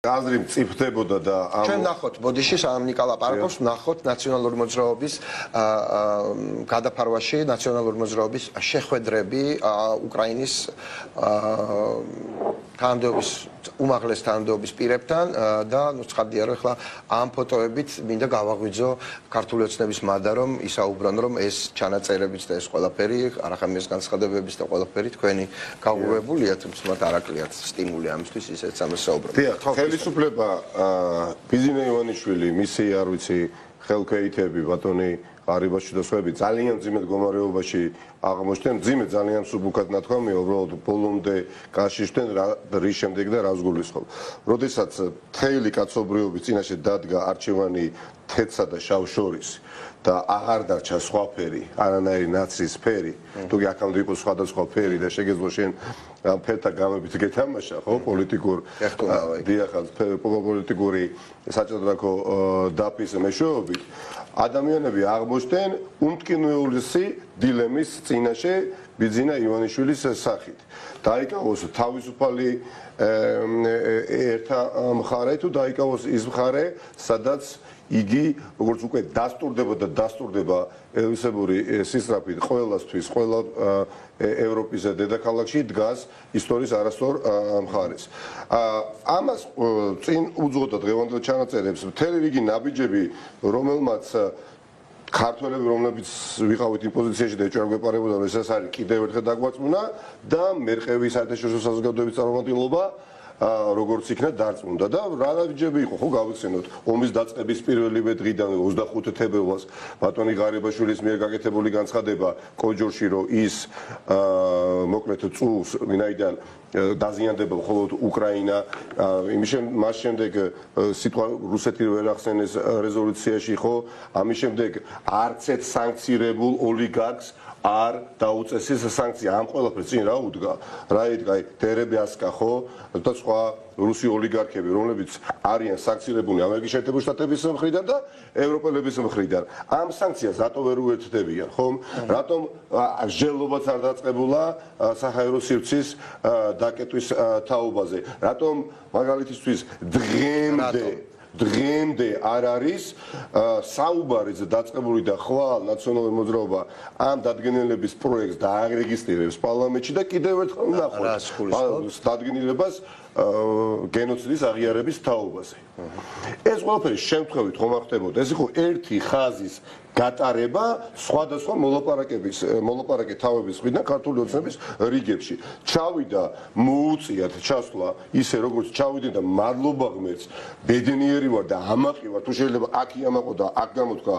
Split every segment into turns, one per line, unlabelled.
აზრი მწიფდებოდა და
ჩვენ ნახოთ ბოდიში ნიკოლა პარაკოვს ნახოთ ნაციონალური მოძრაობის გადაფარვაში ნაციონალური მოძრაობის შეხვედრები უკრაინის თანამდებობის უმაღლეს თანამდებობის პირებთან და ნუ ცხადია რომ ახლა ამ ფოტოებით მინდა გავაღვიძო ქართული ოცნების მάδα რომ ისაუბრონ რომ ეს ჩანაწერებიც და ეს ყველაფერი არახამის განცხადებების და ყველაფერი თქვენი გაუგებრებულია თუმცა მათ არ აკლიათ სტიმული ამისთვის ისეც ამასაუბრობთ.
ხელისუფლება ბიზნე ივანიშვილი მისი არ ვიცი ხელქვეითები ბატონი არიბაში და სხვაები ძალიან ძიმე მდგომარეობაში აღმოჩნდნენ ძიმე ძალიან სუბუქად ნათქვამია უბრალოდ ბოლომდე გაშიშდნენ რის შემდეგ და რას გულისხმობ. როდესაც მთელი კაცობრიობის წინაშე დადგა არჩევანი თეთრსა და შავ შორის და აღარ დარჩა სხვა ფერი, არანაირი ნაციის ფერი, თუკი აქამდე იყო სხვადასხვა ფერი და შეგეძლო შენ ამ ფერთა გამებით გეთამაშა, ხო, პოლიტიკური საჭადრაკო დაფის მეშვეობით ადამიანები აღმოჩნდნენ უმტკივნეულესი დილემის წინაშე ბიძინა ივანიშვილის სახით. დაიკავოს თავისუფალი ერთა მხარე თუ დაიკავოს ის მხარე, სადაც იგი როგორც უკვე დასტურდება ელისებური სისწრაფით ყველასთვის, ყველა ევროპის დედაქალაქში დგას ისტორიის არასწორ მხარეს. ამას წინ უძღოდა დღევანდელ ჩანაწერებს მთელი რიგი ნაბიჯები, რომელმაც ქართველები, რომლებიც ვიყავით იმ პოზიციაში და ეჭვარ გვეპარებოდა, რომ ეს არის კიდევ ერთხელ დაგვაწმუნა და მერყევი საერთაშორისო საზოგადოების წარმომადგენლობა როგორც იქნა დარწმუნდა და რა ნაბიჯები იყო ხო გავიხსენოთ ომის დაწყების პირველივე დღიდან 25 თებერვალს ბატონი ღარიბაშვილის მიერ გაკეთებული განცხადება კოჯორში რომ ის მოკლედ წულს ვინაიდან დაზიანდება მხოლოდ უკრაინა მას შემდეგ სიტყვა რუსეთი ვერ ახსენეს რეზოლუციაში ხო ამის შემდეგ არც ერთ სანქცირებულ ოლიგარქს არ დაუწესეს სანქცია ამ ყველაფერს წინ რა უდგა რა იდგა დერებიასკა ხო და სხვა რუსი ოლიგარქები რომლებიც არიან სანქცირებულნი ამერიკის შეერთებული შტატების მხრიდან და ევროპელების მხრიდან ამ სანქციას რატო ვერ უერთდებიან ხომ რატომ ჟელობაც არ დაწყებულა საჰაერო სივრცის დაკეტვის თაობაზე რატომ მაგალითისთვის დღემდე არ არის საუბარიც დაწყებული და ხვალ ნაციონალური მოძრაობა ამ დადგენილების პროექტს დაარეგისტრირებს პარლამენტში და კიდევ ერთხელ ნახოთ დადგენილებას გენოციდის აღიარების თაობაზე. ეს ყველაფერი შემთხვევით ხომ არ ხდებოდა. ეს იყო ერთი ხაზის გატარება სხვადასხვა მოლაპარაკე თავების მხრიდან ქართული ოცნების რიგებში. ჩავიდა მოუწიათ ჩასვლა ისე როგორც ჩავიდნენ და მადლობა ღმერთს ბედნიერი ვარ და ამაყი ვარ თუ შეიძლება აქ იამაყო და აქ გამოთქვა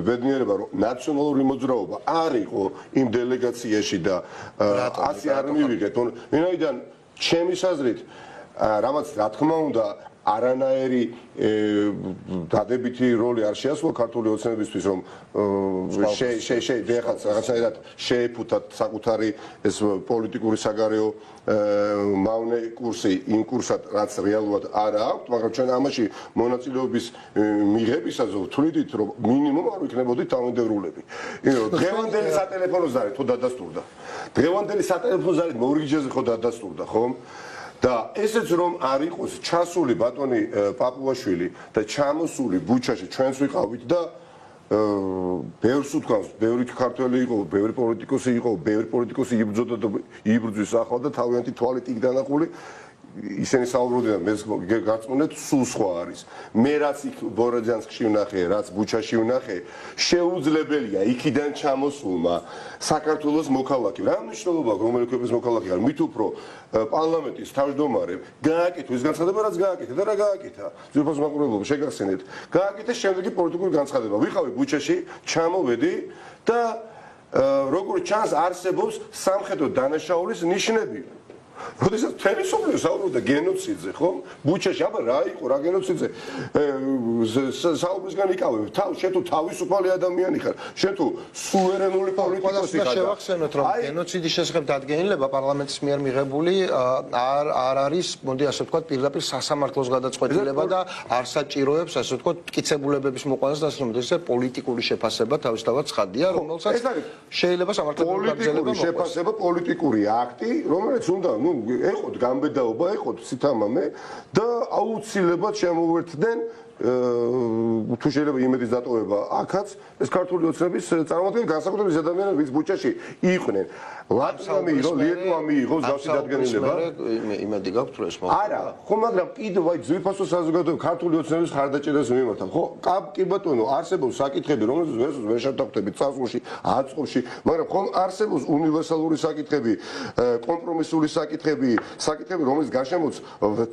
ბედნიერება რომ ნაციონალური მოძრაობა არ იყო იმ დელეგაციაში და ასე არ მივიღეთ. ვინაიდან ჩემი საზრით რამაც რა თქმა უნდა არანაირი დადებითი როლი არ შეასრულა ქართული ოცნებისთვის რომ რაღაცნაირად შეეფუთათ საკუთარი ეს პოლიტიკური საგარეო მავნე კურსი იმ კურსად რაც რეალურად არ აქვს მაგრამ ჩვენ ამაში მონაწილეობის მიღებისას ვთვლიდით რომ მინიმუმ არ ვიქნებოდით თავმჯდომარეები. დღევანდელი სატელეფონო ზარი თუ დადასტურდა დღევანდელი სატელეფონო ზარი მორიგიჯეზე ხო დადასტურდა ხომ და ესეც რომ არ იყოს ჩასული ბატონი პაპუაშვილი და ჩამოსული ბუჩაში ჩვენც ვიყავით და ბევრს უთქვამს, ბევრი ქართველი იყო, ბევრი პოლიტიკოსი იყო, ბევრი პოლიტიკოსი იბრძოდა და იბრძვის ახლა და თავიანთი თვალით იქ დანახული ისინი საუბრობდნენ მე გაწმუნდეთ სულ სხვა არის. მე რაც იქ ბოროჯანსკში ვნახე, რაც ბუჩაში ვნახე, შეუძლებელია იქიდან ჩამოსულმა საქართველოს მოქალაქე. რა მნიშვნელობა აქვს რომელი ქვეყნის მოქალაქე არის? მით უფრო პარლამენტის თავმჯდომარემ გააკეთა ის განცხადება, რაც გააკეთა და რა გააკეთა. ძირფას მაყურებლობა შეგახსენეთ. გააკეთა შემდეგი პოლიტიკური განცხადება. ვიყავი ბუჩაში, ჩამოვედი და როგორც ჩანს არსებობს სამხედრო დანაშაულის ნიშნები. როდესაც თელესოფლიო საუბრობდა გენოციდზე, ხო? ბუჩაში, აბა რა იყო, რა გენოციდზე? საუბრისგან იკავებ, შენ თუ თავისუფალი ადამიანი ხარ, შენ თუ სუვერენული პოლიტიკოსი ხარ.
შევახსენოთ, რომ გენოციდის შესახებ დადგენილება პარლამენტის მიერ მიღებული არ არის, მოდი ასე ვთქვათ, პირდაპირ სასამართლოს გადაწყვეტილება და არ საჭიროებს, ასე ვთქვათ, მტკიცებულებების მოყვანას და ასე რომ ეს პოლიტიკური შეფასება თავისთავად ცხადია, რომელსაც შეიძლება სამართლებრივი გაგრძელება მოყვა.
პოლიტიკური შეფასება, პოლიტიკური აქტი, რომელიც უნდა ეხოთ გამბედაობა, ეხოთ სითამამე და აუცილებლად შემოვერთდნენ თუ შეიძლება იმედის დატოვება აქაც ეს ქართული ოცნების წარმოადგენს განსაკუთრებით ადამიანები ვინც ბუჩაში იყვნენ ლატვია მიიღო ლიტვა მიიღო ზავსი დადგენილება
იმედი გაქვთ რომ ეს მოხდა
არა ხო მაგრამ კიდევ აი ძვირფასო საზოგადოება ქართული ოცნების ხარდაჭერას მიმართავ ხო კი ბატონო არსებობს საკითხები რომელზეც ვერ შევდახვდებით წასულში აწყობში მაგრამ ხომ არსებობს უნივერსალური საკითხები კომპრომისული საკითხები რომელიც გარშემოც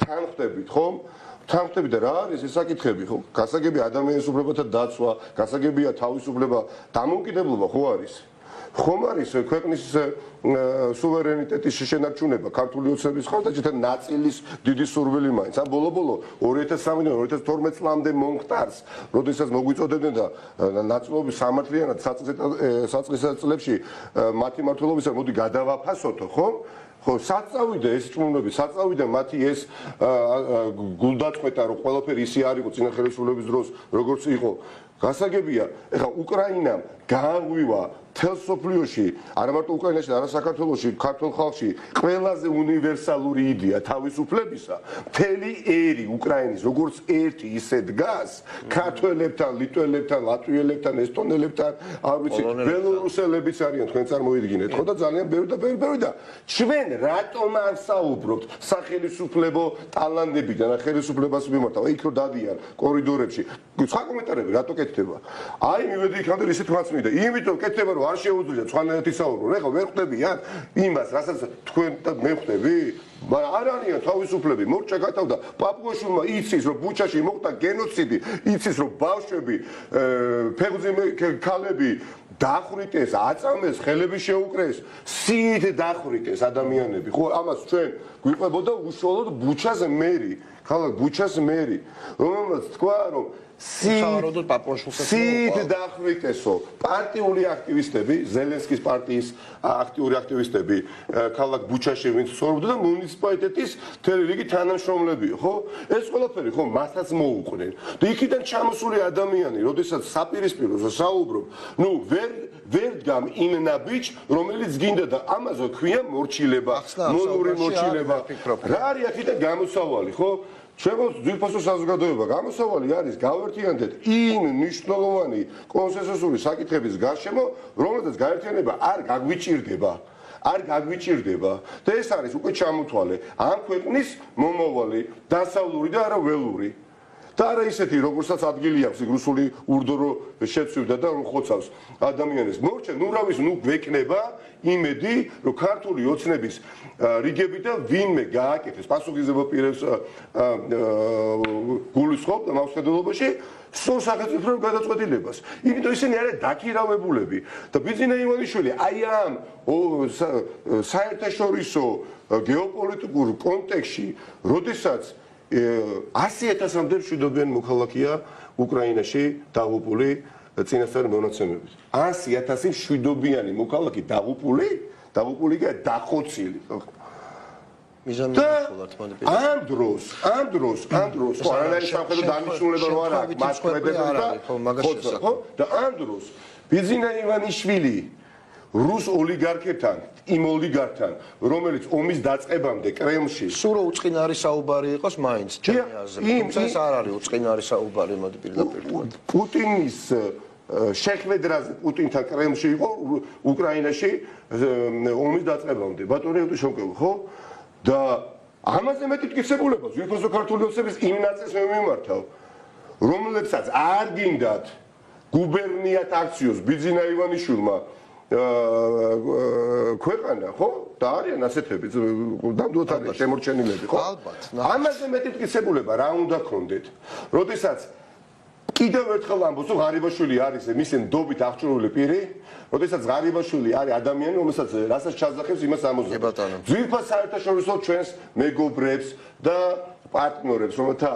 თან ხდებით ხომ თანხმდები და რა არის ეს საკითხები ხო გასაგები ადამიანის უფლებათა დაცვა გასაგებია თავისუფლება დამოუკიდებლობა ხო არის ხომ არის ქვეყნის სუვერენიტეტის შენარჩუნება ქართული ოცნების ხარდაჭერა ნაწილის დიდი სურვილი მაინც ამ ბოლო 2013-2012 წლამდე მომხდარს როდესაც მოგვიწოდებდნენ და ნაწილობის სამართლიანად საწყის წლებში მათი მმართველობისა მოდი გადავაფასოთო ხო ხო საწავიდა ეს ჭმუნები საწავიდა მათი ეს გულდაწყვეტა რომ ყველაფერი ისე არ იყო წინა ხელისუფლების დროს როგორც იყო გასაგებია ეხლა უკრაინამ გააღვივა თელ სოფლიოში არა მარტო უკრაინაში და არა საქართველოში ქართულ ხალხში ყველაზე უნივერსალური იდეა თავისუფლებისა მთელი ერი უკრაინის როგორც ერთი ისე დგას ქართველებთან ლიტველებთან ლატვიელებთან ესტონელებთან არ ვიცი ბელორუსელებიც არიან თქვენ წარმოიდგინეთ ხო და ძალიან ბევრი და ჩვენ რატომ არ საუბრობთ სახელმწიფო ტალანტებიდან ხელისუფლებას მიმართავ იქ რომ დადიან კორიდორებში სხვა კომენტარები რატო კეთდება აი მივედი იქამდე ისეთ თვალს მიდა იმიტომ კეთდება რომ არ შეუძლია სხვანაირად ისაუბრონ ეხლა ვერ ხვდებიან იმას რასაც თქვენ და მე ხვდები მაგრამ არ არიან თავისუფლები მორჩა გათავდა პაპუაშვილმა იცის რომ ბუჩაში მოხდა გენოციდი იცის რომ ბავშვები ფეხმძიმე ქალები დახვრიტეს აწამეს ხელები შეუკრეს სიით დახვრიტეს ადამიანები ხო ამას ჩვენ გვიყვებოდა უშუალოდ ბუჩას მერი ქალაქ ბუჩას მერი რომელმაც თქვა რომ სიით დახვრიტესო პარტიული აქტივისტები ზელენსკის პარტიის აქტიური აქტივისტები ქალაქ ბუჩაში ვინც ცხოვრობდა და მუნიციპალიტეტის მთელი რიგი თანამშრომლებია ხო ეს ყველაფერი ხო მათაც მოუყვნენ და იქიდან ჩამოსული ადამიანი როდესაც საპირისპიროზე საუბრობ ნუ ვერ დგამ იმ ნაბიჯ რომელიც გინდა და ამაზე ქვია მორჩილება მონური მორჩილება რა არის აქედან გამოსავალი ხო შემოს ძვირფასო საზოგადოება გამოსავალი არის გავერთიანდეთ იმ მნიშვნელოვანი კონსენსუსური საკითხების გარშემო რომელზეც გაერთიანება არ გაგვიჭირდება და ეს არის უკვე ჩამოთვალე ამ ქვეყნის მომავალი დასავლური და არა ველური და არა ისეთი როგორცაც ადგილი აქვს რუსული ურდო შეცვიდა და რომ ხოცავს ადამიანებს მორჩა ნუ რა ვიცი ნუ გვეკნება იმედი რომ ქართული ოცნების რიგები და ვინმე გააკეთეს პასუხისმგებლობა პირებს გულისხმობ და მავსხედელობაში სულ სახელმწიფო გადაწყვეტილებას იმიტომ ისინი არიან დაქირავებულები და ბიძინა ივანიშვილი აი ამ საერთაშორისო გეოპოლიტიკურ კონტექსტში როდესაც 100,000-მდე მშვიდობიანი მოქალაქეა უკრაინაში დაღუპული წინასწარი მონაცემებით 100,000 მშვიდობიანი მოქალაქე დაღუპული და დახოცილი ამ დროს ხო არანაირი სამხედრო დანიშნულება რო არ აქვს მას კვედება და ამ დროს ბიძინა ივანიშვილი რუს ოლიგარქებთან იმ ოლიგარქთან რომელიც ომის დაწყებამდე კრემლში
სულ რო უწყინარი საუბარი იყოს მაინც ჩემი აზრით თუმცა ეს არ არის უწყინარი საუბარი მოდი პირდაპირ
პუტინის შეხვედრაზე პუტინთან კრემლში იყო უკრაინაში ომის დაწყებამდე ბატონი შევკევ ხო და ამაზე მეტი მტკიცებულება ძვირფასო ქართული ოცნების იმ ნაწილს მიმართავ რომლებსაც არ გინდათ გუბერნიათ აქციოს ბიძინა ივანიშვილმა ქვეყანა ხო და არიან ასეთები ნამდვილად არის შემორჩენილები ხო ამაზე მეტი მტკიცებულება რა უნდა გქონდეთ როდესაც კიდევ ერთხელ ამბობს რომ ღარიბაშვილი არის მისი ნდობით აღჭურვილი პირი როდესაც ღარიბაშვილი არის ადამიანი რომელსაც რასაც ჩაძახებს იმას ამოძახებს ძვირფას საერთაშორისო ჩვენს მეგობრებს და პარტნიორებს რომელთა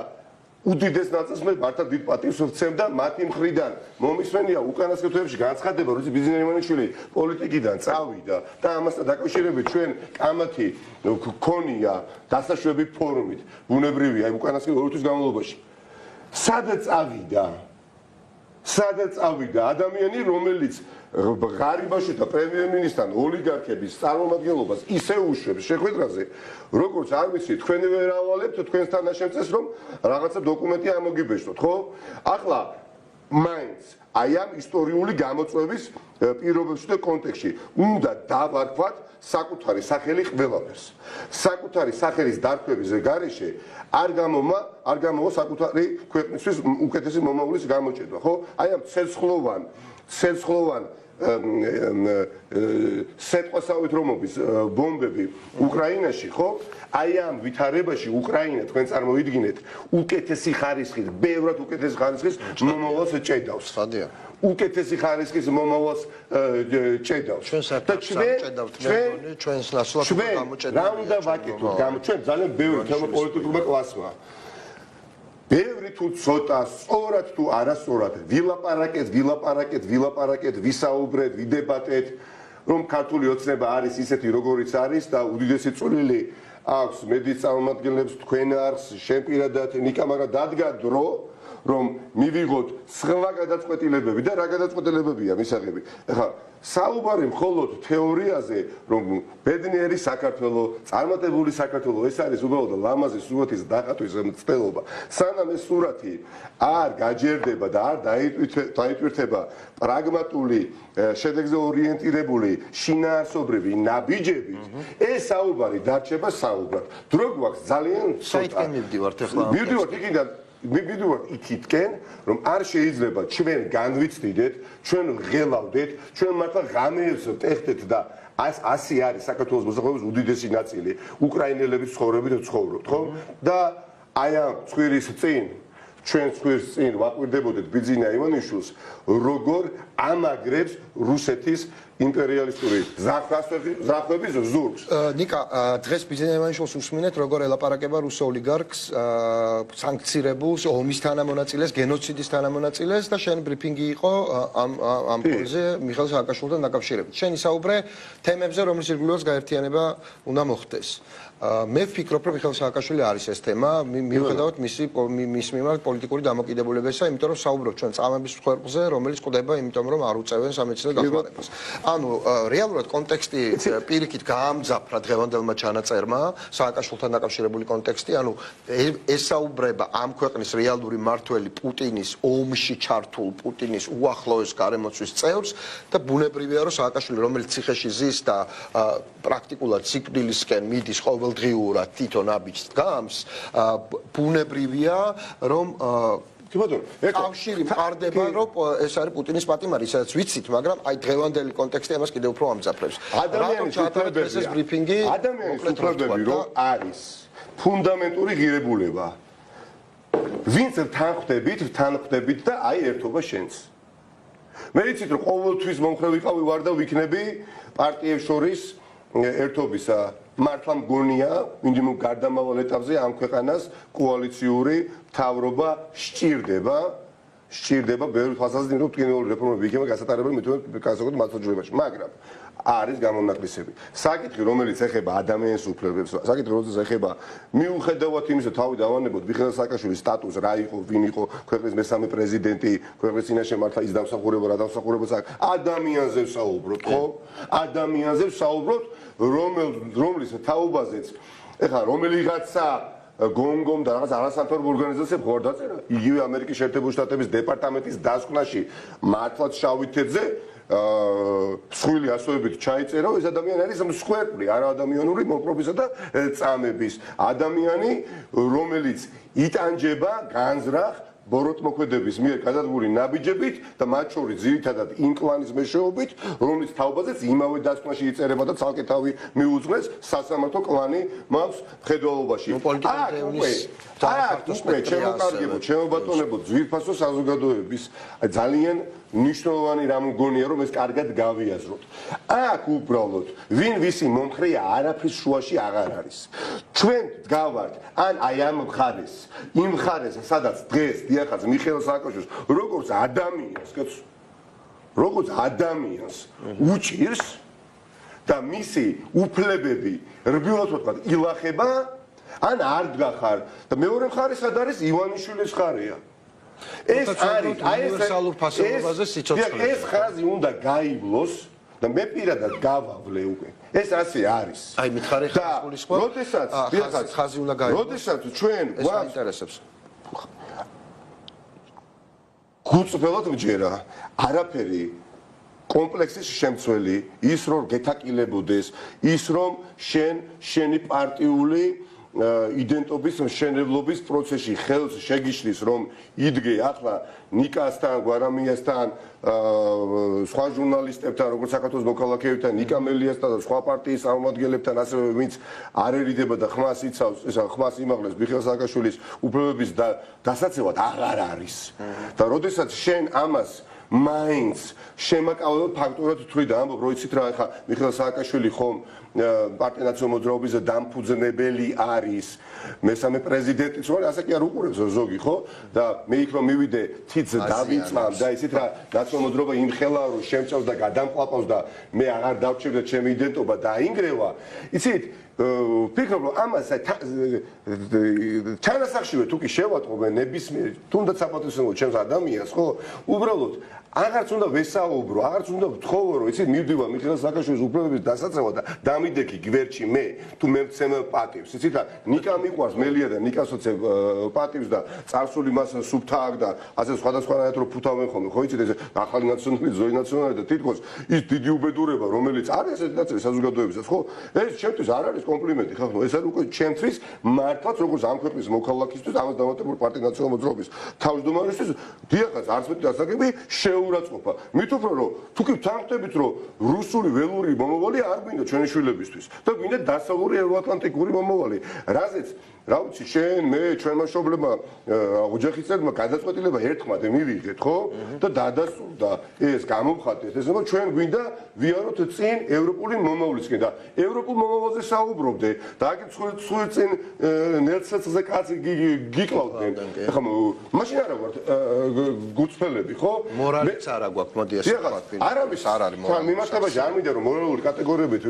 უდიდეს ნაწილს მე მართლა დიდ პატივს ვცემ და მათი მხრიდან მომისმენია უკანასკნელ თვეებში განცხადება რომ ბიძინა ივანიშვილი პოლიტიკიდან წავიდა და ამასთან დაკავშირებით ჩვენ კამათი გქონია დასაშვები ფორუმით ბუნებრივია უკანასკნელ 2 თვის განმავლობაში სადაც წავიდა სადაც წავიდა ადამიანი, რომელიც ღარიბაში და პრემიერ-მინისტრთან ოლიგარქების წარმომადგენლობას ისე უშვებს შეხვედრაზე, როგორც არ ვიცი, თქვენი ვერ ავალებთ თქვენს თანაშემწეს, რომ რაღაცა დოკუმენტი ამოგიბეჭდოთ, ხო? ახლა მაინც აი ამ ისტორიული გამოწვევის პირობებში და კონტექსტში უნდა დავარქვათ საკუთარი სახელი ყველაფერს. საკუთარი სახელის დარქმების გარეშე არ გამომა საკუთარი ქვეყნისთვის უკეთესი მომავლის გამოჭედვა, ხო? აი ამ ცეცხლოვან სეტყვასავით რომობის ბომბები უკრაინაში, ხო? აი ამ ვითარებაში უკრაინა თქვენ წარმოიდგინეთ უკეთესი ხარისხის, ბევრად უკეთესი ხარისხის მომავალს ჭედავს.
სადია?
უკეთესი ხარისხის მომავალს ჭედავს.
და ჩვენს ნაცვლად გამოჭედავს.
რა უნდა ვაკეთოთ? ჩვენ ძალიან ბევრი თემა პოლიტიკურმა კლასმა. ბევრი თუ ცოტა, სწორად თუ არასწორად, ვილაპარაკეთ, ვისაუბრეთ, ვიდებატეთ, რომ ქართული ოცნება არის ისეთი, როგორიც არის და უდიდესი წვლილი აქვს მედიის წარმომადგენლებს, თქვენ არს, შენ პირადად, ნიკა, მაგრამ დადგა დრო, რომ მივიღოთ სხვა გადაწყვეტილებები და რა გადაწყვეტილებებია მისაღები. ეხლა საუბარი მხოლოდ თეორიაზე, რომ ბედნიერი საქართველო, წარმატებული საქართველო, ეს არის უბრალოდ ლამაზი სურათის დაყათვის მცდელობა. სანამ ეს სურათი არ გაჯერდება და არ დაიტვირთება პრაგმატული, შედეგზე ორიენტირებული, შინაარსობრივი ნაბიჯებით, ეს საუბარი დარჩება საუბრად. დრო გვაქვს ძალიან ცოტა.
მივდივართ ახლა.
მივიდივართ იქითკენ, რომ არ შეიძლება ჩვენ განვიცდიდეთ, ჩვენ ღელავდეთ, ჩვენ მართლა ღამეებს ვტეხდეთ და ასე არის საქართველოს მოსახლეობის უდიდესი ნაწილი, უკრაინელების ცხოვრებით ვცხოვრობთ, ხო? და აი ამ ცხვირის წინ, ჩვენ ცხვირს წინ ვაკვირდებოდეთ ბიძინა ივანიშვილს, როგორ ამაგრებს რუსეთის იმპერიალისტური ზრახვების ზურგს.
ნიკა, დღეს ბიძინა ივანიშვილს უსმინეთ, როგორ ელაპარაკება რუს ოლიგარქს, სანქცირებულს, ომის თანამონაწილეს, გენოციდის თანამონაწილეს და შენ ბრიფინგი იყო ამ ფონზე მიხეილ სააკაშვილთან დაკავშირებით. შენ ისაუბრე თემებზე, რომლის ირგვლივაც გაერთიანება უნდა მოხდეს. მე ვფიქრობ, რომ მიხეილ სააკაშვილი არის ეს თემა, მიუხედავად მის მიმართ პოლიტიკური დამოკიდებულებისა, იმიტომ რომ საუბრობთ ჩვენ წამების მსხვერპლზე, რომელიც ყვდება, იმიტომ რომ არ უწევენ სამედიცინო დახმარებას. ანუ რეალურად კონტექსტი პირიქით გაამძაფრა დღევანდელმა ჩანაწერმა, სააკაშვილთან დაკავშირებული კონტექსტი, ანუ ესაუბრება ამ ქვეყნის რეალური მმართველი პუტინის ომში ჩართულ პუტინის უახლოეს გარემოცვის წევრს და ბუნებრივია, რომ სააკაშვილი, რომელიც ციხეში ზის და პრაქტიკულად სიკვდილისკენ მიდის ყოველდღიურად თვითონ აბიჯს დგამს, ბუნებრივია, რომ კავშირი მყარდება, რომ ეს არის პუტინის პატიმარი, სადაც ვიცით, მაგრამ აი დღევანდელი კონტექსტი ამას კიდევ უფრო ამძაფრებს.
ადამიანის უფლებები რომ არის ფუნდამენტური ღირებულება. ვინც თან ხვდებით და აი ერთობა შენს. მე ვიცით, რომ ყოველთვის მომხრე ვიყავი ვარ და ვიქნები პარტიებს შორის ერთობისა. მართლა მგონია, მინიმუმ გარდამავალ ეტაპზე ამ ქვეყანას კოალიციური მთავრობა სჭირდება, ბევრი თვალსაზრისით, რომ ტკინეული რეფორმები იქნება გასატარებელი განსაკუთრებით მართლმსაჯულებაში, მაგრამ არის გამონაკლისები. საკითხი, რომელიც ეხება ადამიანის უფლებებს, საკითხი, რომელიც ეხება მიუხედავად იმისა, თავი დავანებოთ მიხეილ სააკაშვილის სტატუსს, რა იყო, ვინ იყო ქვეყნის მესამე პრეზიდენტი, ქვეყნის წინაშე მართლა ის დამსახურება, რა დამსახურებაც აქვს, ადამიანზე ვსაუბრობთ, ხო? ადამიანზე ვსაუბრობთ, რომლის თაობაზეც, ეხლა რომელიღაცა გონგომ და რაღაც არასამთავრობო ორგანიზაციამ ხوار დაწერა, იგივე ამერიკის შეერთებული შტატების დეპარტამენტის დასკვნაში მართლაც შავი თეთრზე მსხვილი ასოებით ჩაიწერა, ეს ადამიანი არის მსხვერპლი, არა ადამიანური მოპყრობისა და წამების ადამიანი, რომელიც იტანჯება განზრახ ბოროტმოქმედების მიერ გადადგმული ნაბიჯებით და მათ შორის ძირითადად იმ კლანის მეშვეობით, რომლის თაობაზეც იმავე დასკვნაში იწერება და ცალკე თავი მიუძღვნეს სასამართლო კლანი მაქვს მხედველობაში. ჩემო ბატონებო, ძვირფასო საზოგადოების ძალიან მნიშვნელოვანი რამ მგონია, რომ ეს კარგად გავიაზროთ. აქ უბრალოდ ვინ ვისი მომხრეა არაფრის შუაში აღარ არის. ჩვენ დგავართ ან აი ამ მხარეს, იმ მხარეს, სადაც დღეს დიახაც მიხეილ სააკაშვილს როგორც ადამიანს უჭირს და მისი უფლებები რბილად ვთქვათ ილახება, ან არ დგახარ და მეორე მხარე სად არის ივანიშვილის მხარეა. ეს არის
უნივერსალურ ფასეულობაზე სიცოცხლე.
ეს ხაზი უნდა გაივლოს და მე პირადად გავავლე უკვე. ეს ასე არის.
აი მითხარი ხაზს გულისხმობ.
როდესაც
ხაზი უნდა გაივლოს.
როდესაც ჩვენ
ეს მაინტერესებს.
გუწველად მჯერა არაფერი კომპლექსის შემცველი ის რომ გეთაკილებოდეს ის რომ შენი პარტიული იდენტობის მშენებლობის პროცესში ხელს შეგიშლის რომ იდგე ახლა ნიკასთან, გვარამიასთან, სხვა ჟურნალისტებთან, როგორც საქართველოს მოქალაქეებთან, ნიკა მელიასთან და სხვა პარტიის წარმომადგენლებთან, ასევე ვინც არ ერიდება და ხმას იცავს, ხმას იმაღლებს მიხეილ სააკაშვილის უფლებების დასაცავად აღარ არის. და როდესაც შენ ამას მაინც შემაკავებელ ფაქტურად თვლი და ამბობ, რომ იცით რა, ხა მიხეილ სააკაშვილი ხომ პარტია ნაციონალურ მოძრაობის დამფუძნებელი არის მესამე პრეზიდენტიც რომ ასე კი არ უყურებს ზოგი ხო და მე იქ რომ მივიდე თიც დავიწმამ და იცით რა ნაციონალურ მოძრაობა იმხელა რომ შემწევს და გადამყლაპავს და მე აღარ დავჭირდა ჩემი იდენტობა დაინგრევა იცით ფიქრობ რომ ამას ჩანასახშივე თუ კი შევატყობენ ნებისმიერ თუნდაც საპატრიოტიზმო ჩემს ადამიანს ხო უბრალოდ აღარც უნდა ვესაუბრო, აღარც უნდა ვთხოვო, რომ იცით, მივდივარ მიხეილ სააკაშვილის უფლებების დასაცავად და დამიდექი გვერდში მე, თუ მე მცემ პატივს, იცით რა, ნიკა მიყვარს მელია და ნიკასოცე პატივს და წარსული მას სუფთა აქვს და ასე სხვადასხვანაირად რომ ფუთავენ ხოლმე, ხო იცით ეს ახალი ნაციონალური, ზოგი ნაციონალური და თითქოს ის დიდი უბედურება, რომელიც არის ესეთი ნაწილი საზოგადოებისას, ხო? ეს ჩემთვის არ არის კომპლიმენტი, ხო? ეს არის უკვე ჩემთვის მართლაც როგორც ამ ქვეყნის მოქალაქისთვის, ამას დამატებული პარტია ნაციონალური მოძრაობის თავმჯდომარისთვის, დიახაც არც მეტი ასაკები შეურაცხყოფა. მით უფრო რომ თუ კი თანხმდებით რომ რუსული ველური მომავალი არ გვინდა ჩვენი შვილებისთვის და გვინდა დასავლური ევროატლანტიკური მომავალი. რაზეც რა ვიცი შენ მე ჩვენმა მშობლებმა ოჯახის წევრებმა გადაწყვეტილება ერთხმად მივიღეთ ხო და დადასტურდა ეს გამომხატეთ ეს რომ ჩვენ გვინდა ვიაროთ წინ ევროპული მომავლისკენ და ევროპულ მომავალზე საუბრობდე და აქ ცხვირ წინ ნელსაცზე კაცი გიკლავდნენ ხა მაშინ არა ვართ გუწფელები ხო
მორალიც არა გვაქვს მოდი ასე ვთქვათ
არ არის მორალი მიმართებაში არ მინდა რომ მორალური კატეგორიებით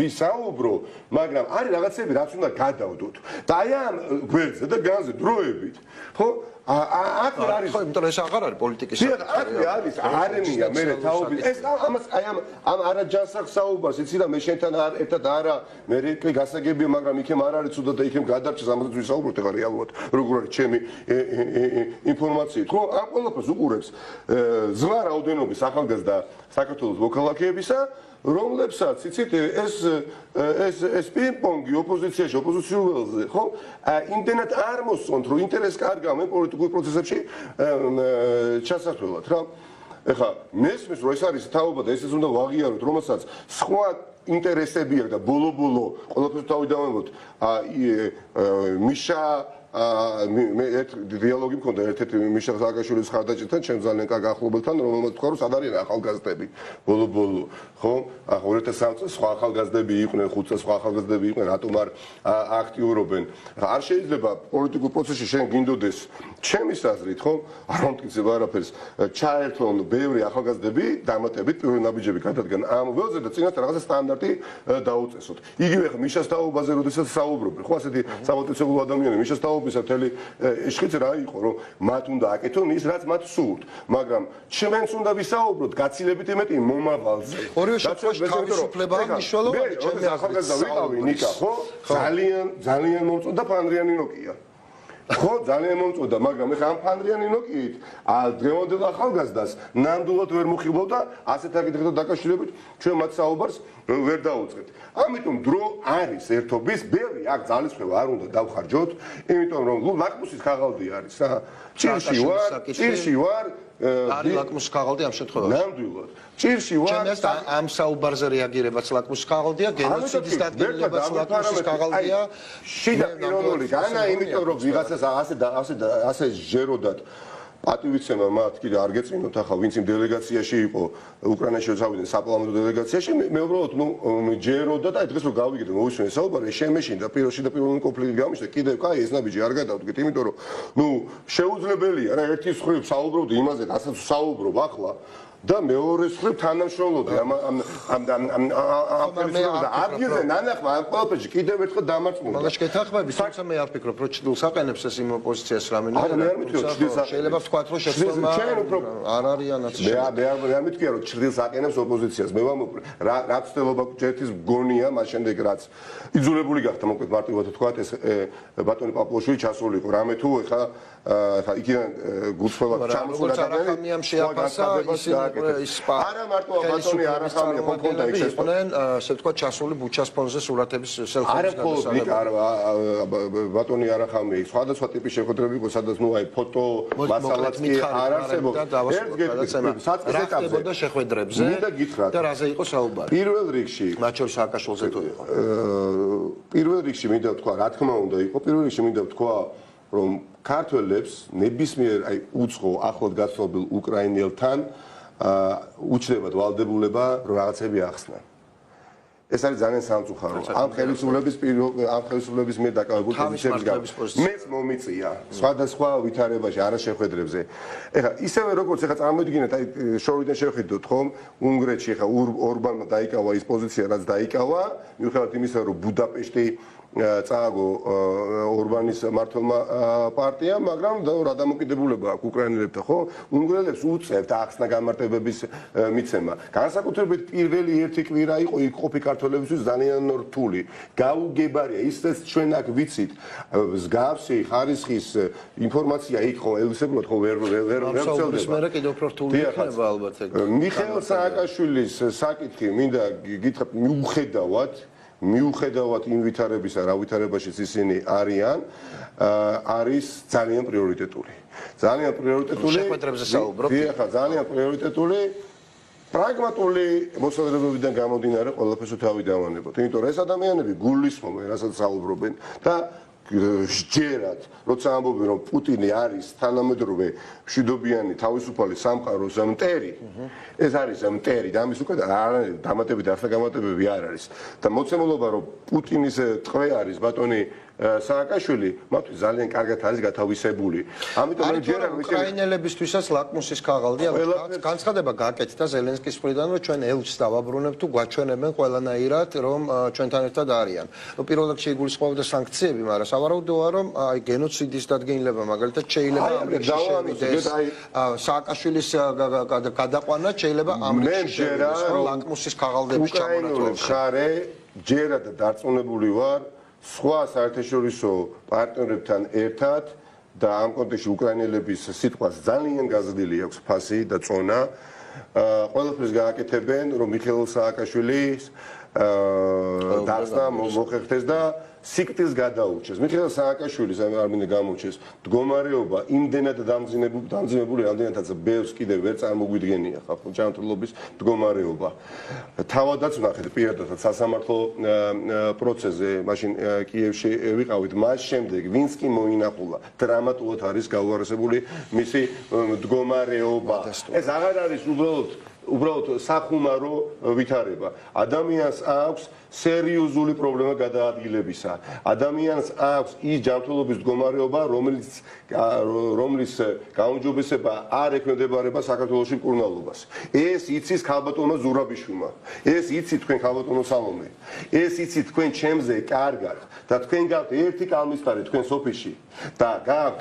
ვისაუბრო მაგრამ არის რაღაცები რაც უნდა გადავდოთ და აი ამ გვერდზე და განზე დროებით ხო აქ არის
ხო იმიტომ რომ ეს აღარ არის პოლიტიკის
აქ არის არენია მე თაობი ეს ამას აი ამ არაჯანსაღ საუბარს იცი და მე შენთან ერთად არა მე რიკლი გასაგებია მაგრამ იქემ არ არის ცუდა და იქემ გადარჩეს ამაზე ვისაუბროთ ახლა რეალურად როგორ არის ჩემი ინფორმაციით ხო ამ ყველაფერს უყურებს ზღვა რაოდენობის ახალგაზრდა საქართველოს მოქალაქეებისა რომლებსაც იცით ეს პინგ-პონგი ოპოზიციაში ოპოზიციურ ველზე ხო იმდენად არ მოსწონთ რომ ინტერესს კარგავენ პოლიტიკურ პროცესებში ჩასასვლელად რა ეხლა მესმის რომ ეს არის თაობა და ესეც უნდა ვაღიაროთ რომელსაც სხვა ინტერესები აქვს და ბოლო-ბოლო ყველაფერს თავი დავამბობთ მიშა მე ერთ დიალოგი მქონდა ერთ-ერთი მიშა სააკაშვილის ხარდაჭერთან ჩემ ძალიან კარგ ახლობელთან რომელმაც თქვა რომ სად არის ახალგაზრდები ბოლო-ბოლო ხო 2003 წელს სხვა ახალგაზრდები იყვნენ 5 წელს სხვა ახალგაზრდები იყვნენ რატომ არ აქტიურობენ არ შეიძლება პოლიტიკურ პროცესში შენ გინდოდეს ჩემის აზრით ხო არ მომტკიცებ არაფერს ჩაერთონ ბევრი ახალგაზრდები დამატებით პირველი ნაბიჯები გადადგან ამ ველზე და წინასწარ რაღაცა სტანდარტი დაუწესოთ იგივე ხა მიშას თაობაზე როდესაც საუბრობენ ხო ასეთი სამოწესებულ ადამიანები მიშას თაობისა მთელი შხიც რა იყო რომ მათ უნდა აკეთონ ის რაც მათ სურთ მაგრამ ჩვენს უნდა ვისაუბროთ გაცილებით იმეთი მომავალზე
ორივე შემთხვევაში თავისუფლებაა მნიშვნელოვანი
ჩემი ახალგაზრდა ვიყავი ნიკა ხო ძალიან მომწონდა ფანრიანი ნოკია ხო ძალიან მომწონდა მაგრამ ეხლა ამ ფანრიანი ნოკიით დღევანდელ ახალგაზრდას ნამდვილად ვერ მოხიბლავდა ასეთ აკითხებთან დაკავშირებით ჩვენ მათ საუბარს ვერ დაუწყეთ ამიტომ დრო არის ერთობის ბევრი აქ ძალისხმევა არ უნდა დავხარჯოთ იმიტომ რომ ლაკმუსის ქაღალდი არის რა ჭირში ვარ
არის ლაკმუსის ქაღალდი ამ შემთხვევაში
ნამდვილად ჭირში ვარ
ამ საუბარზე რეაგირებაც ლაკმუსის ქაღალდია გენოციდის დადგენილებაც ლაკმუსის ქაღალდია
შიდა პიროვნული განა იმიტომ რომ ვიღაცას ასე ჟეროდათ პატივიცემა მათ კიდე არ გეწინოთ ახლა ვინც იმ დელეგაციაში იყო უკრაინაში წავიდნენ საპარლამენტო დელეგაციაში მე უბრალოდ ჯეროდა და დღეს რომ გავიგეთ მოვისმენთ საუბარი შემეშინდა პირველი კონფლიქტი გამიშთა კიდევ კაი ეს ნაბიჯი არ გადავდგეთ იმიტომ რომ შეუძლებელია რა ერთის მხრივ საუბრობდი იმაზე რასაც საუბრობ ახლა და მეორე მხრივ თანამშრომლობდი ამ ადგილზე ნანახმა ამ ყველაფერში კიდევ ერთხელ დამარცხდა.
მაგაში გეთანხმები, თუმცა მე არ ვფიქრობ, რომ ჭრილს აყენებს ეს იმ ოპოზიციას რამენიმე. შეიძლება ვთქვათ, რომ შეცდომა არ არიანაც.
მე არ მითქია, რომ ჭრილს აყენებს ოპოზიციას. მე ვამოკლე, რა ცდელობა ჯერთის მგონია, მას შემდეგ რაც იძულებული გახდა, მოკლედ მარტივად ვთქვათ, ეს ბატონი პაპუაშვილი ჩასული იყო. რამე თუ ეხა იქიდან გულწრფელად ჩამოსულა და
არახამიამ შეაფასა ის
არა მარტო ბატონი არახამია ხონდა იქ
შეწყვნენ, ასე ვთქვათ, ჩასული ბუჩას ფონზე სურათების სელფის
ბატონი არახამია იქ სხვადასხვა ტიპის შეხვედრები იყო, სადაც ნუ აი ფოტო მასალაც კი არ არსებობს.
საწყის ეტაპზე და შეხვედრებზე და რაზე იყო საუბარი.
პირველ რიგში
მათ შორის სააკაშვილზე თუ იყო.
პირველ რიგში მინდა ვთქვა, რა თქმა უნდა იყო, პირველ რიგში მინდა ვთქვა, რომ ქართველებს ნებისმიერ აი უცხო ახლად გაცნობილ უკრაინელთან უჩნდებათ ვალდებულება რომ რაღაცები ახსნან. ეს არის ძალიან სამწუხარო. ამ ხელისუფლების მიერ დაკავებულ პოზიციების გამო მეც მომიწია სხვადასხვა ვითარებაში, არა შეხვედრებზე. ეხლა ისევე როგორც ეხლა წარმოვიდგინეთ, აი შორიდან შევხედოთ ხომ, უნგრეთში ეხლა ორბანმა დაიკავა ის პოზიცია, რაც დაიკავა, მიუხედავად იმისა, რომ ბუდაპეშტი წააგო ორბანის მმართველმა პარტიამ, მაგრამ რა დამოკიდებულება აქვს უკრაინელებთან, ხო? უნგრელებს უწევთ ახსნა გამარტებების მიცემა. განსაკუთრებით პირველი ერთი კვირა იყო იქ ყოფი ქართველებისთვის ძალიან რთული. გაუგებარია ისიც ჩვენ აქ ვიცით, მსგავსი ხარისხის ინფორმაცია იქ ხო ელისებურად ხო ვერ
ვცელდება. მე კიდევ უფრო რთული იქნება ალბათ ეგ.
მიხეილ სააკაშვილის საკითხი მინდა გითხრათ მიუხედავად იმ ვითარებისა, რა ვითარებაშიც ისინი არიან, არის ძალიან პრიორიტეტული. ძალიან პრიორიტეტული.
შეხვედრებზე საუბრობთ.
დიახ, ძალიან პრიორიტეტული. პრაგმატული მოსაზრებებიდან გამომდინარე ყველაფერს თავი დავანებოთ. იმიტომ რომ ეს ადამიანები გულისხმობენ, რასაც საუბრობენ და ჯერათ, როცა ამბობენ, რომ პუტინი არის თანამედროვე მშვიდობიანი თავისუფალი სამყაროს მტერი, ეს არის მტერი და ამის უკვე დამატებითი ახსნა-გამატებები არ არის. და მოცემულობა, რომ პუტინის ტყვე არის ბატონი სააკაშვილი, მათთვის ძალიან კარგად არის გათავისებული. ამიტომ მე ჯერა
უკრაინელებისთვისაც ლაკმუსის ქაღალდი აქვს. განცხადება გაკეთდა ზელენსკის მხრიდან, რომ ჩვენ ელჩს დავაბრუნებთ თუ გვაჩვენებენ ყველანაირად, რომ ჩვენთან ერთად არიან. პირველ რიგში იგულისხმობდა სანქციები, მაგრამ სავარაუდოა, რომ აი გენოციდის დადგენილება მაგალითად შეიძლება ამ რიგში შევიდეს. სააკაშვილის გადაყვანა შეიძლება ამ რიგში შევიდეს, რომ ლაკმუსის ქაღალდების ჩამონაცვლება.
ხარე ჯერა და დარწმუნებული ვარ სხვა საერთაშორისო პარტნიორებთან ერთად და ამ კონტექსტში უკრაინელების სიტყვას ძალიან გაზრდილი აქვს ფასი და წონა. ყველაფერს გააკეთებენ, რომ მიხეილ სააკაშვილის დაცვა მოხერხდეს და სიკვდილს გადაურჩეს. მიხეილ სააკაშვილის არ მინდა გამოჩეს მდგომარეობა იმდენად დამძიმებული, რამდენადაც ბევრს კიდევ ვერ წარმოგვიდგენია ხალხო ჯანმრთელობის მდგომარეობა. თავადაც ვნახეთ პირადად სასამართლო პროცესზე, მაშინ კიევში ვიყავით, მას შემდეგ ვინც კი მოინახულა, დრამატულად არის გაუარესებული მისი მდგომარეობა. ეს აღარ არის უბრალოდ სახუმარო ვითარება. ადამიანს აქვს სერიოზული პრობლემა გადაადგილებისა. ადამიანს აქვს ის ჯანმრთელობის მდგომარეობა, რომლის გაუმჯობესება არ ექვემდებარება საქართველოში მკურნალობას. ეს იცის ქალბატონო ზურაბიშვილმა. ეს იცით თქვენ ქალბატონო სალომე. ეს იცით თქვენ ჩემზე კარგად და თქვენ გაქვთ ერთი კალმისხარი თქვენ სოფიში და გაქვთ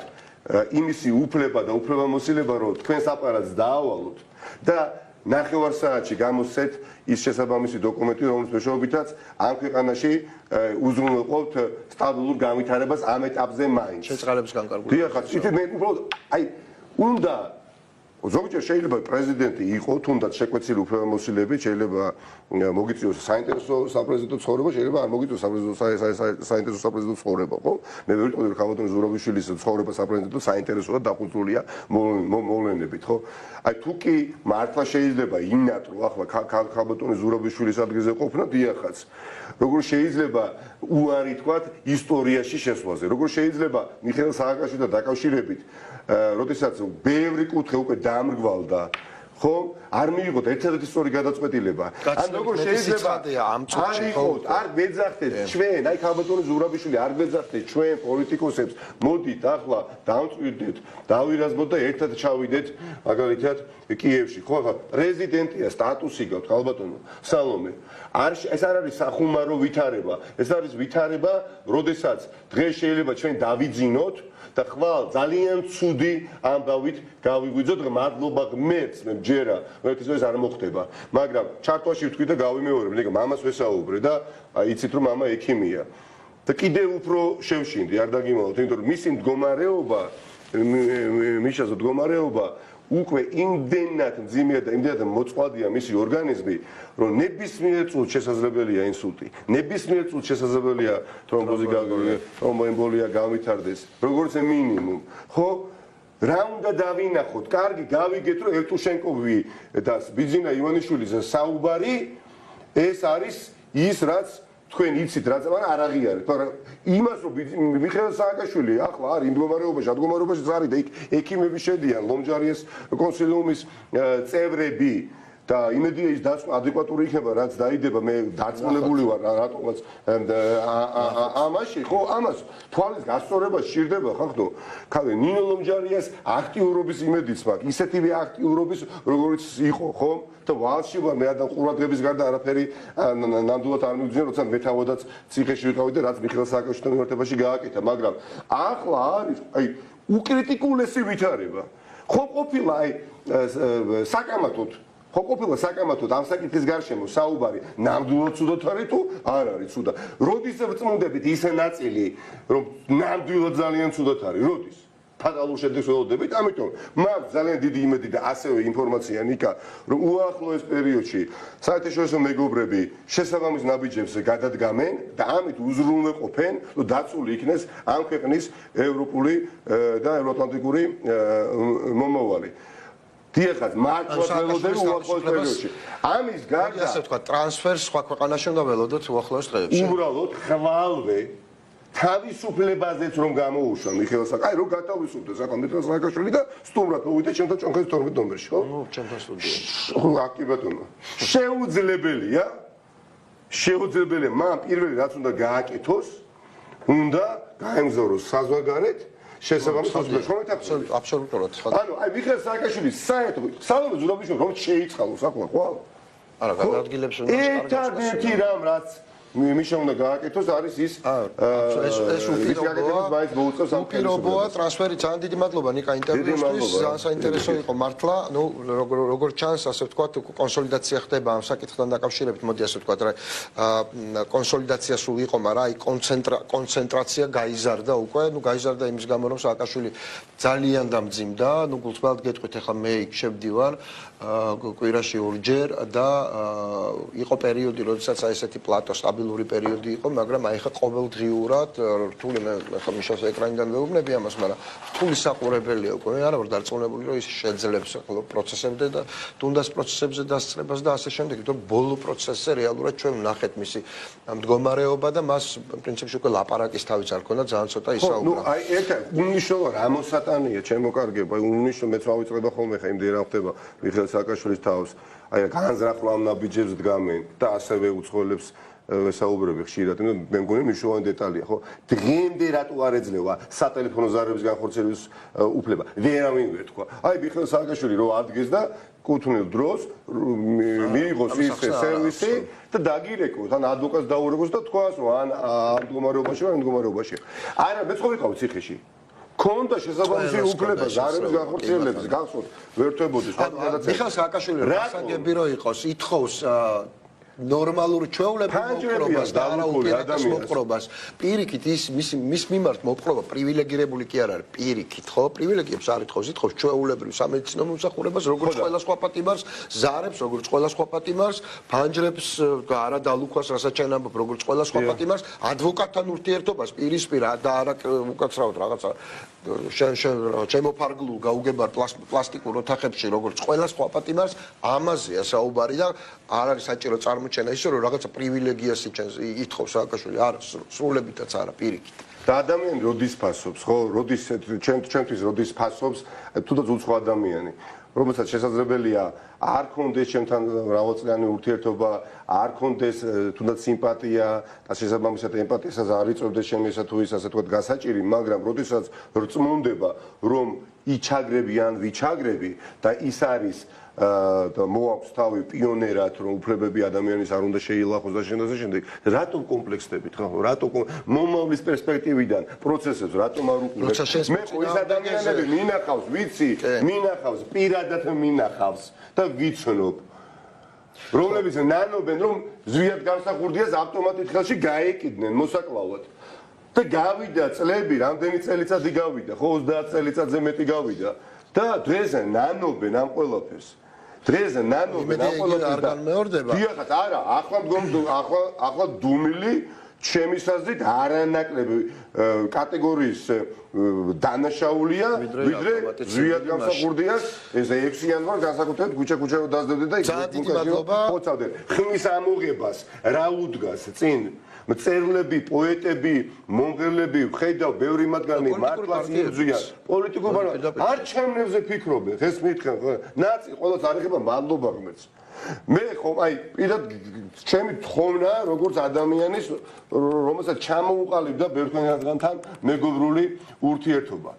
იმისი უფლება და უფლებამოსილება, რომ თქვენს აპარატს დაავალოთ და ნახევარ საათში გამოსცეთ ის შესაბამისი დოკუმენტი, რომლის მეშვეობითაც ამ ქვეყანაში უზრუნველყოფთ სტაბილურ განვითარებას ამ ეტაპზე მაინც.
შეწყალების განკარგულება.
დიახ, ისე მე უბრალოდ აი უნდა ზოგჯერ შეიძლება პრეზიდენტი იყო, თუნდაც შეკვეცილი უფლებამოსილებით, შეიძლება მოგიწიოს საინტერესო საპრეზიდენტო ცხოვრება, შეიძლება არ მოგიწიოს საინტერესო საპრეზიდენტო ცხოვრება, ხო? მე ვერ ვიტყოდი, რომ ქალბატონ ზურაბიშვილის ცხოვრება საპრეზიდენტო საინტერესოა დახუცულია მოვლენებით, ხო? აი თუ კი მართლა შეიძლება ინატრო ახლა ქალბატონ ზურაბიშვილის ადგილზე ყოფნა, დიახაც. როგორ შეიძლება უარი თქვათ ისტორიაში შესვლაზე, როგორ შეიძლება მიხეილ სააკაშვილთან დაკავშირებით, როდესაც ბევრი კუთხე უკვე დამრგვალდა, ხო არ მიიღოთ ერთადერთი სწორი გადაწყვეტილება ან როგორ შეიძლება არ იყოთ არ გვეძახდეთ ჩვენ აი ქალბატონი ზურაბიშვილი არ გვეძახდეთ ჩვენ პოლიტიკოსებს მოდით ახლა დავწვიდეთ დავირაზმოთ და ერთად ჩავიდეთ მაგალითად კიევში ხო ახლა პრეზიდენტია სტატუსი გაქვს ქალბატონო სალომე ეს არ არის სახუმარო ვითარება ეს არის ვითარება როდესაც დღეს შეიძლება ჩვენ დავიძინოთ და ხვალ ძალიან ცუდი ამბავით გავიგვიძოთ მადლობა ღმერთს მე მჯერა რომ ეს არ მოხდება მაგრამ ჩარტოში ვთქვი და გავიმეორებ ნიკა მამას ვესაუბრე და იცით რომ მამა ექიმია და კიდევ უფრო შევშინდი არ დაგიმალოთ იმიტომ რომ მისი მდგომარეობა მიშაზო მდგომარეობა უკვე იმდენად მძიმეა და იმდენად მოწყვლადია მისი ორგანიზმი რომ ნებისმიერ წუთს შესაძლებელია ინსულტი ნებისმიერ წუთს შესაძლებელია თრომბოემბოლია გავითარდეს როგორც მინიმუმ ხო რა უნდა დავინახოთ კარგი გავიგეთ რომ ევტუშენკოვი და ბიძინა ივანიშვილის საუბარი ეს არის ის რაც თქვენ იცით რა ზამან არ აღიარეთ მაგრამ იმას რომ მიხეილ სააკაშვილი ახლა არის იმ მდგომარეობაში ზარი და ექიმები შედიან ლომჯარიეს კონსილიუმის წევრები და იმედია ის დასკვნა ადეკვატური იქნება რაც დაიდება მე დარწმუნებული ვარ რატომაც ამაში ხო ამას თვალის გასწორება სჭირდება ხახტო ხალე ნინო ლომჯარიას აქტიურობის იმედიც მაქვს ისეთივე აქტიურობის როგორც იყო ხო და ვალში ვარ მე ადან ყურადღების გარდა არაფერი ნამდვილად არ მივძინე როცა მეთავოდაც ციხეში ვიყავი და რაც მიხეილ სააკაშვილთან მიმართებაში გააკეთა მაგრამ ახლა არის აი უკრიტიკულესი ვითარება ხო ყოფილა აი საკამათოდ ხო ყოფილა საკამათოდ ამ საკითხის გარშემო საუბარი ნამდვილად ცუდად არის თუ არ არის ცუდა როდის ვწმუნდებით ისე ნაწილი რომ ნამდვილად ძალიან ცუდად არის როდის ფატალურ შედეგს ველოდებით ამიტომ მაქვს ძალიან დიდი იმედი და ასევე ინფორმაცია ნიკა რომ უახლოეს პერიოდში საერთაშორისო მეგობრები შესაბამის ნაბიჯებს გადადგამენ და ამით უზრუნველყოფენ რომ დაცული იქნეს ამ ქვეყნის ევროპული და ევროატლანტიკური მომავალი დიახაც მართლაც ველოდები უახლოეს პერიოდში ამის გარდა
ასე ვთქვა ტრანსფერს სხვა ქვეყანაში უნდა ველოდოთ უახლოეს დღეებში
უბრალოდ ხვალვე თავისუფლებაზეც რომ გამოუშვა მიხეილ სააკაშვილი აი რომ გათავისუფლდეს ახლა მიხეილ სააკაშვილი და სტუმრად მოვიდეთ ჩემთან ჭონქრის 12 ნომერში ხო?
ნუ ჩემთან სტუდიაში.
ხო აკი ბატონო. შეუძლებელია მან პირველი რაც უნდა გააკეთოს უნდა გაემგზავროს საზღვარგარეთ შესაბამის ხოსპიტალში
აბსოლუტურად სხვა
ანუ აი მიხეილ სააკაშვილი საერთოდ სალომე ზურაბიშვილი რომ შეიწყალოს ახლა ხო?
არა გადაადგილებს უნდა
ერთადერთი რამ რაც მიშა უნდა გააკეთოს არის ის
ეს უპირობოა ტრანსფერი ძალიან დიდი მადლობა ნიკა ინტერვიუსთვის ძალიან საინტერესო იყო მართლა ნუ როგორ ჩანს ასე ვთქვათ კონსოლიდაცია ხდება ამ საკითხთან დაკავშირებით მოდი ასე ვთქვათ რა კონსოლიდაცია სულ იყო მაგრამ აი კონცენტრაცია გაიზარდა უკვე ნუ გაიზარდა იმის გამო რომ სააკაშვილი ძალიან დამძიმდა ნუ გულწრფელად გეტყვით ახლა მე იქ შევდივარ კვირაში ორჯერ და იყო პერიოდი როდესაც აი ესეთი პლატო სტაბილური პერიოდი იყო მაგრამ აი ხა ყოველდღიურად რთული მე ხა მიშას ეკრანიდან ვეუბნები ამას მაგრამ რთული საყურებელია უკვე მე არა ვარ დარწმუნებული რომ ის შეძლებს ხოლმე პროცესებზე და თუნდაც პროცესებზე დასწრებას და ასე შემდეგ თუმცა ბოლო პროცესზე რეალურად ჩვენ ვნახეთ მისი მდგომარეობა და მას პრინციპში უკვე ლაპარაკის თავიც არ ქონდა ძალიან ცოტა ისაუბრა
ნუ აი ერთ უნიშნულო რამოსატანია ჩემო კარგება უნიშნულო მეც ვავიწყდება ხოლმე ხა იმდენ რა ხდება მიხეილ სააკაშვილის თავს აი განზრახვა ამ ნაბიჯებს დგამენ და ასევე უცხოელებს ვესაუბრები ხშირად მე მგონი მნიშვნელოვანი დეტალია ხო დღემდე რატო არ ეძლევა სატელეფონო ზარების განხორციელების უფლება ვერავინ ვერ თქვა აი მიხეილ სააკაშვილი რო ადგეს და კუთვნილ დროს მიიღოს ის სერვისი და დაგირეკოს ან ადვოკატს დაურეკოს და თქვას რომ ან მდგომარეობაში ან მდგომარეობაში არა მე ხო ვიყავ ციხეში კონდა შესაბამისი უფლება ზარების განხორციელების გახსოვთ ვერთვებოდის
მიხეილ სააკაშვილი რასაგები რო იყოს ითხოვს ნორმალურ ჩვეულებრივ მოპყრობას და არა უპირატეს მოპყრობას პირიქით ის მის მიმართ მოპყრობა პრივილეგირებული კი არ არის პირიქით ხო პრივილეგიებს არ ითხოვს ითხოვს ჩვეულებრივ სამედიცინო მომსახურებას როგორც ყველა სხვა პატიმარს ზარებს როგორც ყველა სხვა პატიმარს ფანჯრებს არა დალუქვას რასაც ჩვენ ამბობ როგორც ყველა სხვა პატიმარს ადვოკატთან ურთიერთობას პირისპირ და არა უკაცრავად რაღაცა შემოფარგლულ გაუგებარ პლასტიკურ ოთახებში როგორც ყველა სხვა პატიმარს ამაზეა საუბარი და არ არის საჭირო წარმოჩენა ისე რომ რაღაცა პრივილეგიას ითხოვს სააკაშვილი არა სრულებითაც არა პირიქით
და ადამიანი როდის ფასობს ხო როდის ჩვენთვის როდის ფასობს თუნდაც უცხო ადამიანი რომელსაც შესაძლებელია არ კონდეს ჩემთან მრავალწლიანი ურთიერთობა, არ კონდეს თუნდაც სიმპათია და შესაბამისად ემპათიასაც არ იწევდეს ჩემი ესა თუ ის ასე თქვა გასაჭირი, მაგრამ როდესაც რწმუნდება, რომ იჩაგრები ან ვიჩაგრები და ის არის და მოაქვს თავი პიონერად, რომ უფლებები ადამიანის არ უნდა შეილახოს და შემდეგ და შემდეგ. რატომ კომპლექსდებით ხო? რატომ მომავლის პერსპექტივიდან პროცესებს რატომ არ უყურებთ? მე ხო ის ადამიანები მინახავს, ვიცი, მინახავს, პირადად მინახავს და ვიცნობ. რომლებიც ნანობენ, რომ ზვიად გამსახურდიას ავტომატით ხელში გაეკიდნენ მოსაკლავად. და გავიდა წლები, რამდენი წელიწადი გავიდა, ხო 30 წელიწადზე მეტი გავიდა და დღეზე ნანობენ ამ ყველაფერს. დღეზე ნანობენ ამ ყველაფერს
არ განმეორდება.
დიახაც, არა, ახლა დუმილი ჩემი საზრით არანაკლები კატეგორიის დანაშაულია, ვიდრე ზვიად გამსახურდიას ეს 6 იანვარს განსაკუთრებით ქუჩა-ქუჩა დაძდებდეთ და ხოცავდნენ. ხმის ამოღებას რა უდგას წინ მწერლები, პოეტები, მომღერლები, ხედავ, ბევრი მათგანი მართლაც იბრძვიან. პოლიტიკურ არ ჩემნებზე ფიქრობენ, ეს მითხენ, ხო? ნაცი ყოველს არ ეხება მადლობა ღმერთს. მე ხომ აი პირად ჩემი თხოვნაა როგორც ადამიანის, რომელსაც ჩამოუყალიბდა ბევრ ქვეყანასთან მეგობრული ურთიერთობა.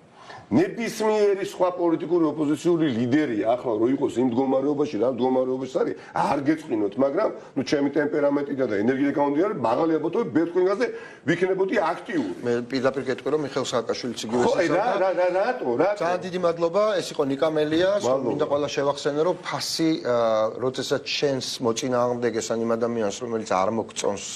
ნებისმიერი სხვა პოლიტიკური ოპოზიციური ლიდერი ახლა რო იყოს იმ მდგომარეობაში, რა მდგომარეობაში არის, არ გეწყინოთ, მაგრამ ნუ ჩემი ტემპერამენტიდან და ენერგიიდან გამომდინარე, მაღალი აბატონები ბევრ ქვეყანაზე ვიქნებოდი აქტიური.
მე პირდაპირ გეტყვი რომ მიხეილ სააკაშვილიც იგივე
ხო, რატო?
ძალიან დიდი მადლობა, ეს იყო ნიკა მელიას, მინდა ყველა შევახსენო, რომ ფასი, როდესაც შენს მოწინააღმდეგეს ან იმ ადამიანს, რომელიც არ მოგწონს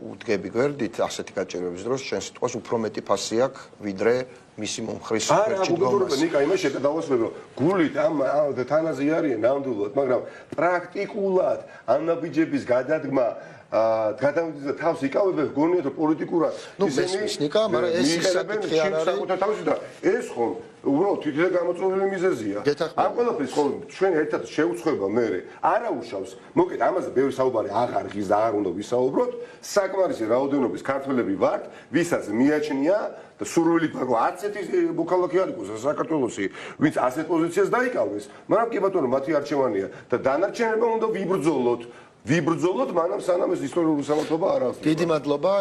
უდგები გვერდით ასეთი გაჭირვების დროს, შენ სიტყვას უფრო მეტი ფასი აქვს, ვიდრე მისი მომხრის
ფერჩი დგომას. ნიკა იმაში დავასრულებ, რომ გულით ამ თანაზე არიან ნამდვილად, მაგრამ პრაქტიკულად ანაბიჯების გადადგმა გადამდის თავს იკავებენ გონიათ რომ პოლიტიკურად
ისინი ნიკა, მაგრამ ეს საკითხი არ არის
და ეს ხომ უბრალოდ თვითონ გამოწვეული მიზეზია. ამ ყველაფერს ხო ჩვენ ერთად შეუცხება მე არა უშავს. მოკეთ ამაზე ბევრი საუბარი აღარ ღირს და აღარ უნდა ვისაუბროთ. საკმარისი რაოდენობის ქართველები ვართ, ვისაც მიაჩნია და სურვილი გვაქვს არც ერთი მოქალაქე არ იყოს საქართველოსი, ვინც ასეთ პოზიციას დაიკავეს, მაგრამ კი ბატონო მათი არჩევანია და დანარჩენებმა უნდა ვიბრძოლოთ, მანამ სანამ ეს ისტორიული სამართლობა არ აღწევს.
დიდი მადლობა.